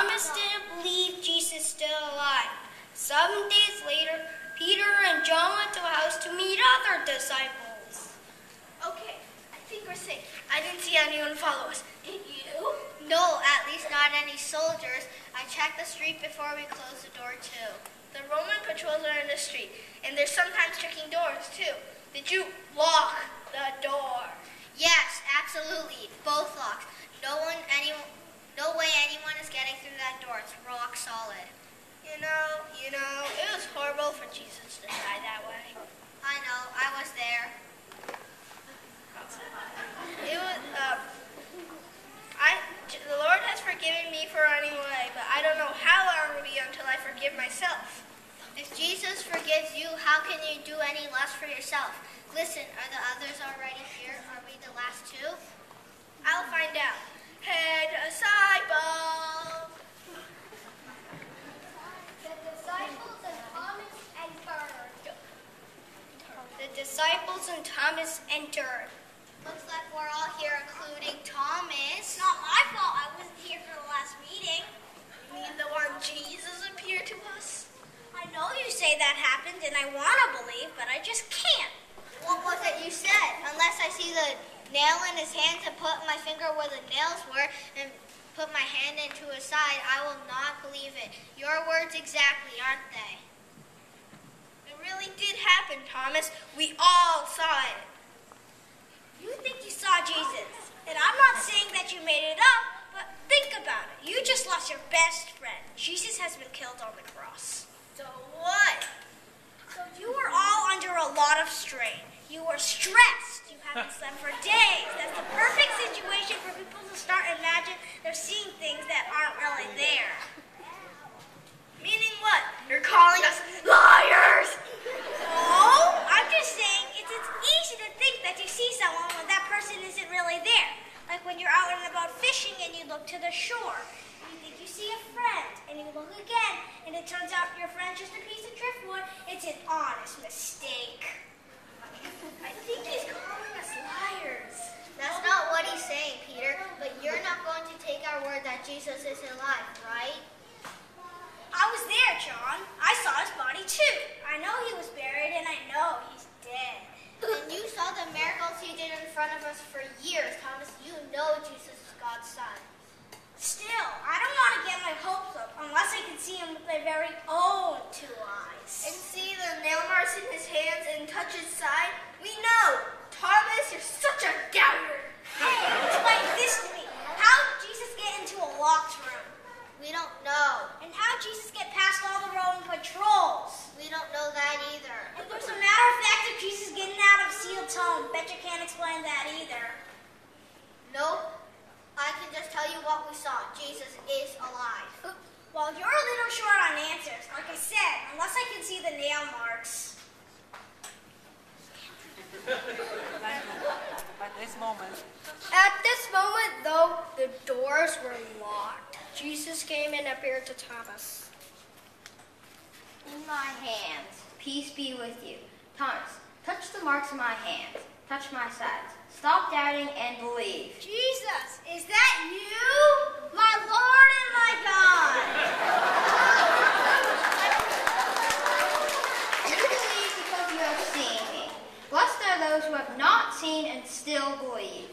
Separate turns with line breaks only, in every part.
Thomas didn't believe Jesus is still alive. 7 days later, Peter and John went to a house to meet other disciples.
Okay, I think we're safe. I didn't see anyone follow us. Did you?
No, at least not any soldiers. I checked the street before we closed the door too.
The Roman patrols are in the street, and they're sometimes checking doors too. Did you lock the door?
Yes, absolutely. Both locks. No way anyone is getting through that door. It's rock solid.
You know, it was horrible for Jesus to die that way.
I know, I was there.
It was, the Lord has forgiven me for running away, but I don't know how long it will be until I forgive myself.
If Jesus forgives you, how can you do any less for yourself? Listen, are the others already here? Are we the last two?
I'll find out. Hey, disciple!
The disciples and Thomas entered.
Looks like we're all here, including Thomas.
It's not my fault I wasn't here for the last meeting.
You mean the one Jesus appeared to us?
I know you say that happened and I want to believe, but I just can't.
What was it you said? Unless I see the nail in his hands and put my finger where the nails were and put my hand into his side, I will not believe it. Your words exactly, aren't they?
It really did happen, Thomas. We all saw it.
You think you saw Jesus, and I'm not saying that you made it up, but think about it. You just lost your best friend. Jesus has been killed on the cross.
So what?
So you were all under a lot of strain. You were stressed. You haven't slept for days. That's the perfect situation for people to start imagining they're seeing things that aren't really there.
Meaning what? You're calling us liars!
No, I'm just saying it's easy to think that you see someone when that person isn't really there. Like when you're out and about fishing and you look to the shore. You think you see a friend and you look again and it turns out your friend's just a piece of driftwood. It's an honest mistake.
I think he's calling us liars.
That's not what he's saying, Peter. But you're not going to take our word that Jesus is alive, right?
I was there, John. I saw his body too. I know he was buried and I know he's dead.
And you saw the miracles he did in front of us for years, Thomas. You know Jesus is God's son.
Still, I don't want to get my hopes up unless I can see him with my very own 2 eyes.
And see the nail marks in his hands and touch his side? We know! Thomas, you're such a doubter!
Hey, explain this to me. How did Jesus get into a locked room?
We don't know.
And how did Jesus get past all the Roman patrols?
We don't know that either.
And there's a matter of fact of Jesus getting out of sealed tomb. Bet you can't explain that either.
Nope. I can just tell you what we saw. Jesus is alive.
Well, you're a little short on answers. Like I said, unless I can see the nail marks.
At this moment, though, the doors were locked. Jesus came and appeared to Thomas.
In my hands, peace be with you. Thomas, touch the marks of my hands. Touch my sides. Stop doubting and believe.
Jesus, is that you? My Lord and my God.
You believe because you have seen me. Blessed are those who have not seen and still believe.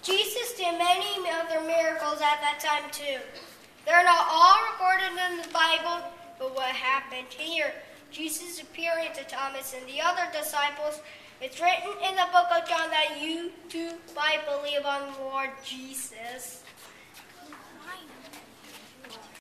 Jesus did many other miracles at that time too. They're not all recorded in the Bible, but what happened here, Jesus appearing to Thomas and the other disciples, it's written in the book of John that you too might believe on the Lord Jesus.